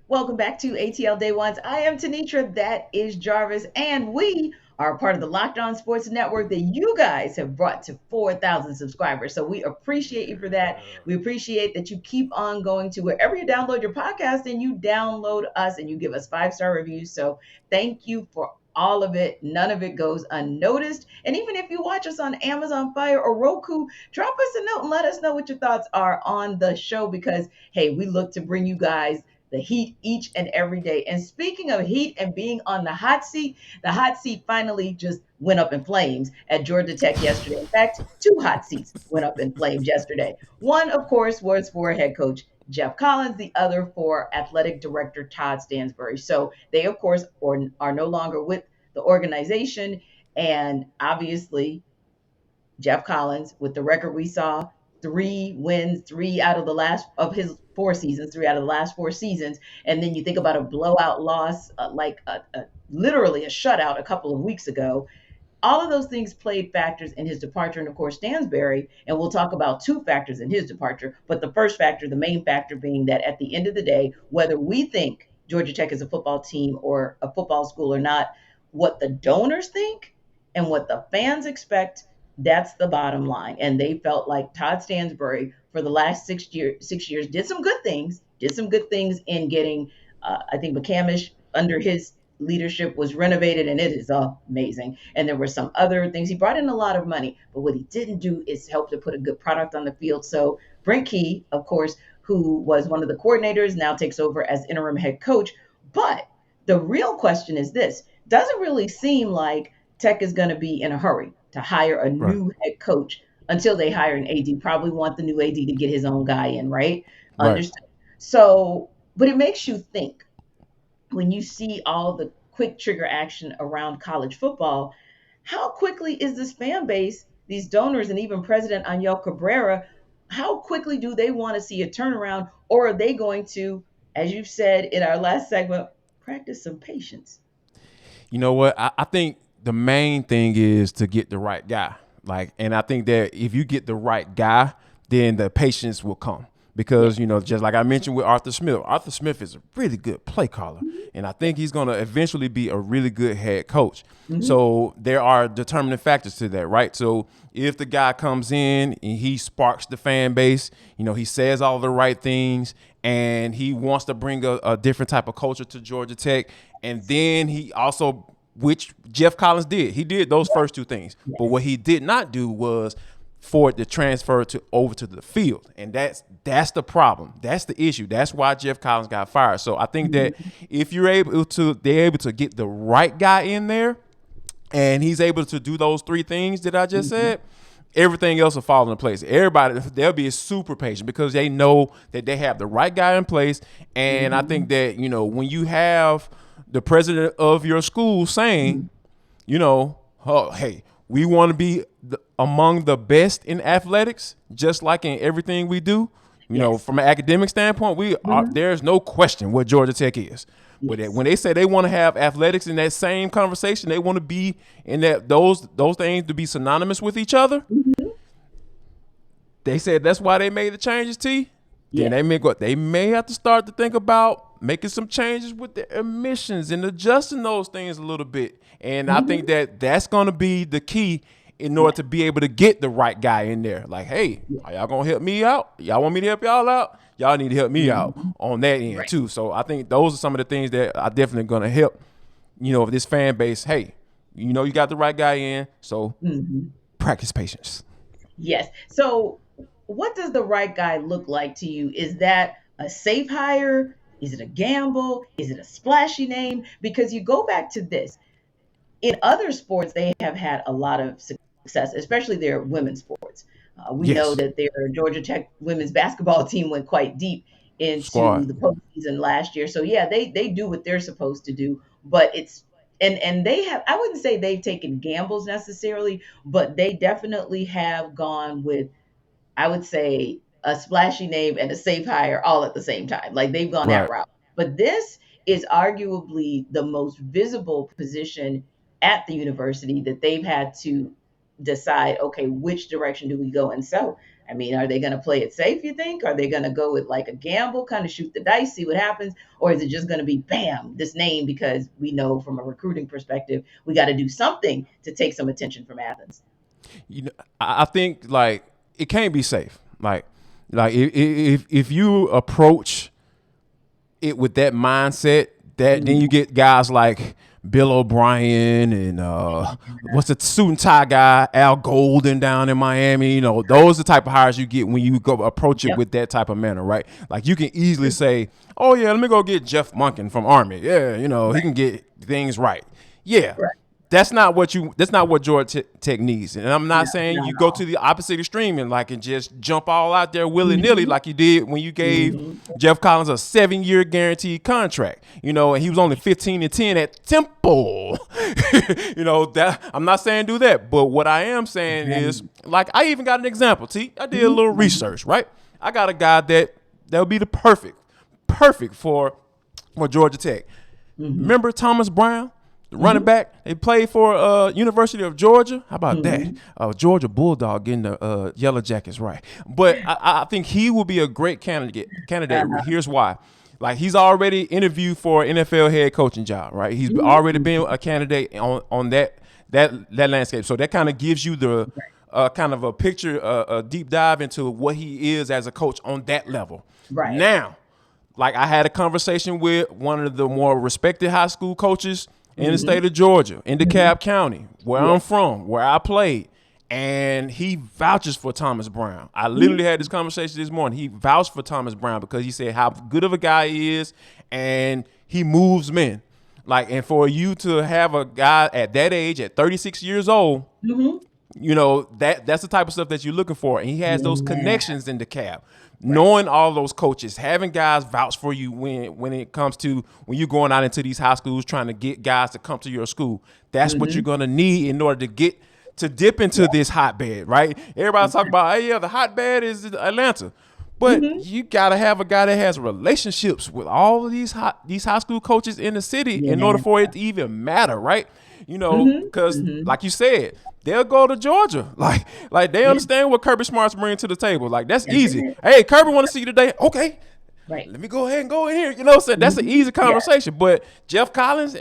Welcome back to ATL Day Ones. I am Tenitra. That is Jarvis. And we are part of the Locked On Sports Network that you guys have brought to 4,000 subscribers. So we appreciate you for that. We appreciate that you keep on going to wherever you download your podcast and you download us and you give us 5-star reviews. So thank you for all of it. None of it goes unnoticed. And even if you watch us on Amazon Fire or Roku, drop us a note and let us know what your thoughts are on the show because, hey, we look to bring you guys the heat each and every day. And speaking of heat and being on the hot seat finally just went up in flames at Georgia Tech yesterday. In fact, two hot seats went up in flames yesterday. One, of course, was for head coach Geoff Collins, the other for athletic director Todd Stansbury. So they, of course, are no longer with the organization. And obviously, Geoff Collins, with the record we saw, 3 wins, his 4 seasons, 3 out of the last 4 seasons. And then you think about a blowout loss, literally a shutout a couple of weeks ago. All of those things played factors in his departure. And of course, Stansbury, and we'll talk about two factors in his departure. But the first factor, the main factor being that at the end of the day, whether we think Georgia Tech is a football team or a football school or not, what the donors think and what the fans expect, that's the bottom line. And they felt like Todd Stansbury for the last 6 years did some good things in getting, I think McCamish under his leadership was renovated and it is amazing. And there were some other things. He brought in a lot of money, but what he didn't do is help to put a good product on the field. So Brent Key, of course, who was one of the coordinators, now takes over as interim head coach. But the real question is this: doesn't really seem like Tech is going to be in a hurry to hire a Right. new head coach until they hire an AD. Probably want the new AD to get his own guy in, right? Right. Understood. So, but it makes you think when you see all the quick trigger action around college football, how quickly is this fan base, these donors, and even President Angel Cabrera, how quickly do they want to see a turnaround? Or are they going to, as you've said in our last segment, practice some patience? You know what? I think the main thing is to get the right guy. And I think that if you get the right guy, then the patience will come. Yeah. Because, just like I mentioned with Arthur Smith is a really good play caller. And I think he's going to eventually be a really good head coach. Mm-hmm. So there are determining factors to that, right? So if the guy comes in and he sparks the fan base, he says all the right things and he wants to bring a different type of culture to Georgia Tech. And then he also, which Geoff Collins did, he did those first two things. But what Yes. he did not do was for it to transfer to over to the field, and that's the problem. That's the issue. That's why Geoff Collins got fired. So I think that Mm-hmm. if they're able to get the right guy in there, and he's able to do those three things that I just Mm-hmm. said, everything else will fall into place. Everybody, they'll be super patient because they know that they have the right guy in place. And I Mm-hmm. think that, when you have the president of your school saying, oh, hey, we want to be among the best in athletics, just like in everything we do. Yes. From an academic standpoint, Mm-hmm. there's no question what Georgia Tech is. But Yes. when they say they want to have athletics in that same conversation, they want to be in those things to be synonymous with each other. Mm-hmm. They said that's why they made the changes. Then Yes. they may have to start to think about making some changes with the admissions and adjusting those things a little bit. And I think Mm-hmm. that that's going to be the key in order Yes. to be able to get the right guy in there. Like, hey, Yes. are y'all going to help me out? Y'all want me to help y'all out? Y'all need to help me out Mm-hmm. on that end Right. too. So I think those are some of the things that are definitely going to help, this fan base. Hey, you got the right guy in, so Mm-hmm. practice patience. Yes. So, what does the right guy look like to you? Is that a safe hire? Is it a gamble? Is it a splashy name? Because you go back to this. In other sports, they have had a lot of success, especially their women's sports. We know Yes, that their Georgia Tech women's basketball team went quite deep into squad. the postseason last year. So yeah, they do what they're supposed to do, but it's and they have, I wouldn't say they've taken gambles necessarily, but they definitely have gone with, I would say, a splashy name and a safe hire all at the same time. Like they've gone that Right. route. But this is arguably the most visible position at the university that they've had to decide, okay, which direction do we go? And so I mean, are they going to play it safe, you think? Are they going to go with like a gamble, kind of shoot the dice, see what happens? Or is it just going to be bam, this name, because we know from a recruiting perspective, we got to do something to take some attention from Athens? You know, I think like it can't be safe. Like if you approach it with that mindset, that then you Mhm. get guys like Bill O'Brien and what's the suit and tie guy, Al Golden down in Miami. You know, those are the type of hires you get when you go approach it Yep. with that type of manner, right? Like you can easily say, "Oh yeah, let me go get Jeff Monken from Army. Yeah, you know, he Right. can get things right." Yeah, Right. that's not what Georgia Tech needs. And I'm not No, saying not you at go all. to the opposite extreme and like and just jump all out there willy nilly Hmm. like you did when you gave Hmm. Geoff Collins a 7-year guaranteed contract. You know, and he was only 15-10 at Temple. You know that I'm not saying do that, but what I am saying is like I even got an example. T. I did a little research, right? I got a guy that would be the perfect for Georgia Tech. Hmm. Remember Thomas Brown, the running Hmm. back? They played for University of Georgia. How about that? Hmm. Georgia Bulldog getting the Yellow Jackets right. But I think he would be a great candidate. Uh-huh. Here's why. Like he's already interviewed for an NFL head coaching job, right? He's already Hmm. been a candidate on that landscape. So that kind of gives you the kind of a picture, a deep dive into what he is as a coach on that level. Right. Now, like I had a conversation with one of the more respected high school coaches in the Hmm. state of Georgia, in Hmm. DeKalb County, where Yeah. I'm from, where I played. And he vouches for Thomas Brown. I literally Hmm. had this conversation this morning. He vouched for Thomas Brown because he said how good of a guy he is and he moves men. Like, and for you to have a guy at that age, at 36 years old, Hmm. you know that's the type of stuff that you're looking for, and he has those Yeah. connections in the cab, Right. knowing all those coaches, having guys vouch for you when it comes to when you're going out into these high schools trying to get guys to come to your school. That's what you're Hmm. going to need in order to get to dip into Yeah. this hotbed, right? Everybody's talking about, hey, yeah, the hotbed is Atlanta. But Hmm. you gotta have a guy that has relationships with all of these high school coaches in the city in order Yeah. for it to even matter, right? You know, Hmm. because Hmm. like you said, they'll go to Georgia. Like they Yeah. understand what Kirby Smart's bringing to the table. Like that's That's easy. it. Hey, Kirby want to see you today. Okay, Right. let me go ahead and go in here. You know what I'm saying? That's an Hmm. easy Yeah. conversation. But Geoff Collins,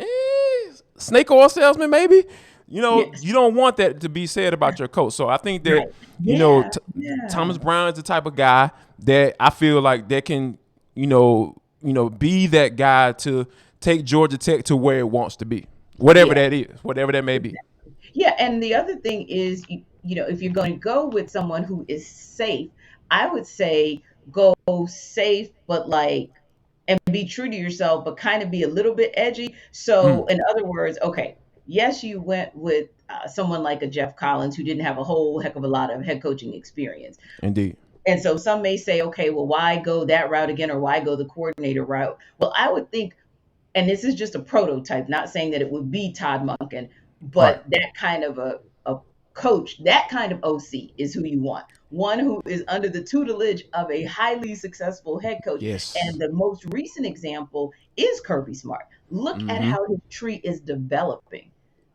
snake oil salesman, maybe. You know, Yes. you don't want that to be said about your coach. So I think that, Right. you know, Yeah. Yeah. Thomas Brown is the type of guy that I feel like that can, be that guy to take Georgia Tech to where it wants to be. Whatever Yeah. that is, whatever that may be. Yeah, and the other thing is, if you're going to go with someone who is safe, I would say go safe, but like, and be true to yourself, but kind of be a little bit edgy. Mm, So, in other words, okay, yes, you went with someone like a Geoff Collins who didn't have a whole heck of a lot of head coaching experience. indeed. And so some may say, okay, well, why go that route again, or why go the coordinator route? Well, I would think, and this is just a prototype, not saying that it would be Todd Monken, Right. but that kind of a coach, that kind of OC is who you want. One who is under the tutelage of a highly successful head coach. Yes. And the most recent example is Kirby Smart. Look at Mm-hmm. how his tree is developing.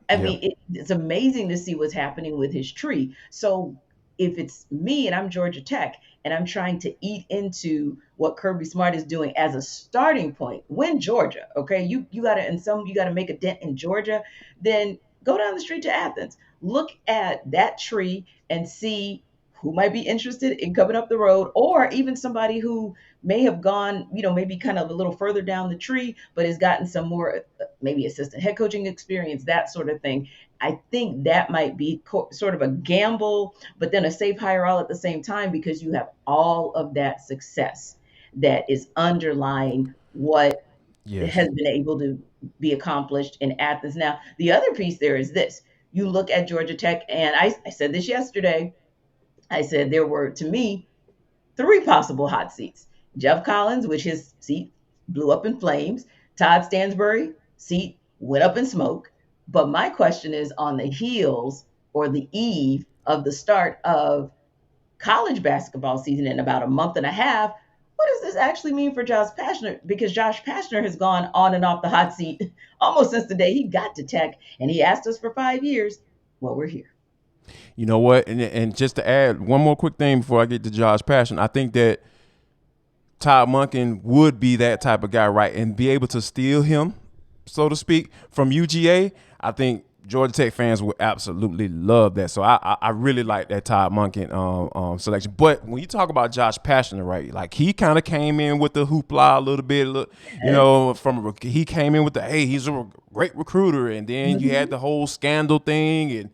I Yeah. mean, it's amazing to see what's happening with his tree. So if it's me and I'm Georgia Tech and I'm trying to eat into what Kirby Smart is doing as a starting point, win Georgia, okay? You got to, and some you got to make a dent in Georgia, then go down the street to Athens. Look at that tree and see who might be interested in coming up the road, or even somebody who may have gone, maybe kind of a little further down the tree, but has gotten some more maybe assistant head coaching experience, that sort of thing. I think that might be sort of a gamble, but then a safe hire all at the same time, because you have all of that success that is underlying what Yes. has been able to be accomplished in Athens. Now, the other piece there is this. You look at Georgia Tech, and I said this yesterday. I said there were, to me, three possible hot seats. Geoff Collins, which his seat blew up in flames. Todd Stansbury, seat went up in smoke. But my question is, on the heels or the eve of the start of college basketball season in about a month and a half, what does this actually mean for Josh Pastner? Because Josh Pastner has gone on and off the hot seat almost since the day he got to Tech, and he asked us for 5 years. Well, we're here. You know what? And just to add one more quick thing before I get to Josh Passion, I think that Todd Monken would be that type of guy, right? And be able to steal him, so to speak, from UGA. I think Georgia Tech fans would absolutely love that. So I really like that Todd Monken selection. But when you talk about Josh Passion, right, like he kind of came in with the hoopla a little bit, Yes. he came in with the, hey, he's a great recruiter, and then you had Mhm. the whole scandal thing, and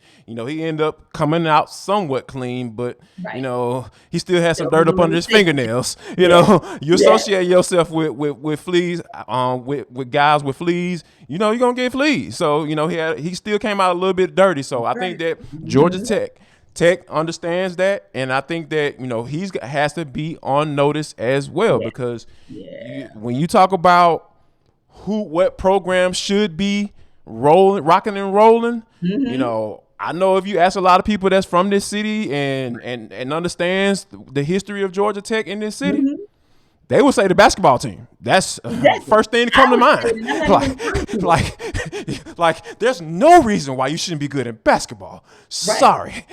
he ended up coming out somewhat clean, but Right. he still has some Still be dirt up doing under his his thing. fingernails. Yeah. You Yeah. associate yourself with fleas, with guys with fleas, you're gonna get fleas. So he still came out a little bit dirty. So That's I think right. that Georgia Mhm. Tech understands that, and I think that he's has to be on notice as well, Yeah. because Yeah. when you talk about what program should be rolling, rocking and rolling, Mhm. I know if you ask a lot of people that's from this city and understands the history of Georgia Tech in this city, Mhm. they would say the basketball team. That's Exactly. first thing to I come to would say mind. it, and I'm not even Like, arguing. there's no reason why you shouldn't be good in basketball. Right. Sorry.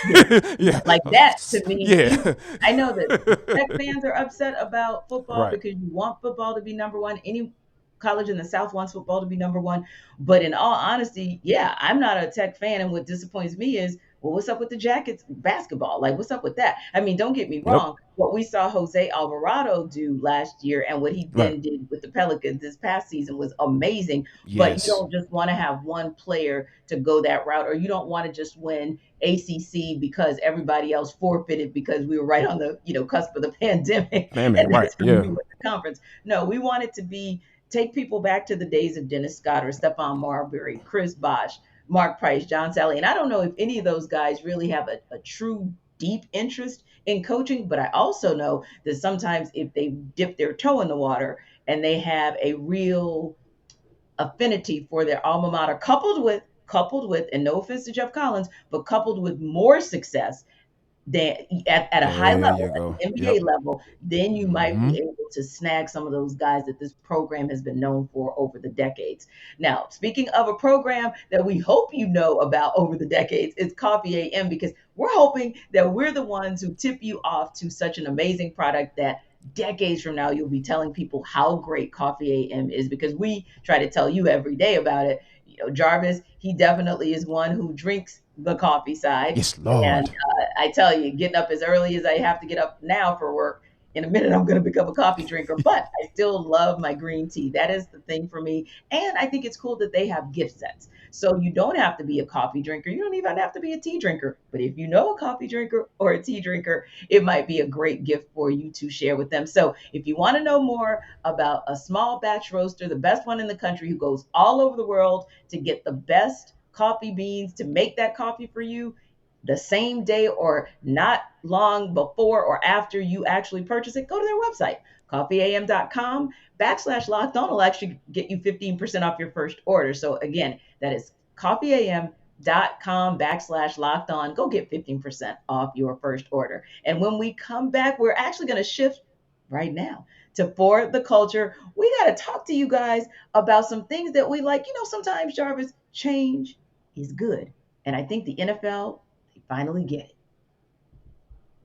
Yeah. Yeah. Like that to me, Yeah. I know that Tech fans are upset about football Right. because you want football to be number one. Any college in the South wants football to be number one. But in all honesty, yeah, I'm not a Tech fan. And what disappoints me is, well, what's up with the Jackets basketball? Like, what's up with that? I mean, don't get me Yep. wrong. What we saw Jose Alvarado do last year and what he Right. then did with the Pelicans this past season was amazing. But you Yes. don't just want to have one player to go that route, or you don't want to just win ACC because everybody else forfeited because we were right on the cusp of the pandemic, Man, man. and Right. that's when Yeah. we were the conference. No, we want it to be take people back to the days of Dennis Scott or Stephon Marbury, Chris Bosh, Mark Price, John Sally, and I don't know if any of those guys really have a true deep interest in coaching, but I also know that sometimes if they dip their toe in the water and they have a real affinity for their alma mater, coupled with, and no offense to Geoff Collins, but coupled with more success than at a high There level, you at go. the NBA Yep. level, then you might Mm-hmm. be able to snag some of those guys that this program has been known for over the decades. Now, speaking of a program that we hope you know about over the decades, is Coffee AM, because we're hoping that we're the ones who tip you off to such an amazing product that decades from now you'll be telling people how great Coffee AM is, because we try to tell you every day about it. Jarvis, he definitely is one who drinks the coffee side. Yes, And Lord. I tell you, getting up as early as I have to get up now for work, in a minute I'm going to become a coffee drinker, but I still love my green tea. That is the thing for me. And I think it's cool that they have gift sets. So you don't have to be a coffee drinker. You don't even have to be a tea drinker. But if you know a coffee drinker or a tea drinker, it might be a great gift for you to share with them. So if you want to know more about a small batch roaster, the best one in the country, who goes all over the world to get the best coffee beans to make that coffee for you, the same day or not long before or after you actually purchase it, go to their website, coffeeam.com/locked on. Will actually get you 15% off your first order. So again, that is coffeeam.com/locked on. Go get 15% off your first order. And when we come back, we're actually going to shift right now to For the Culture. We got to talk to you guys about some things that we like. Sometimes, Jarvis, change is good. And I think the NFL, they finally get it.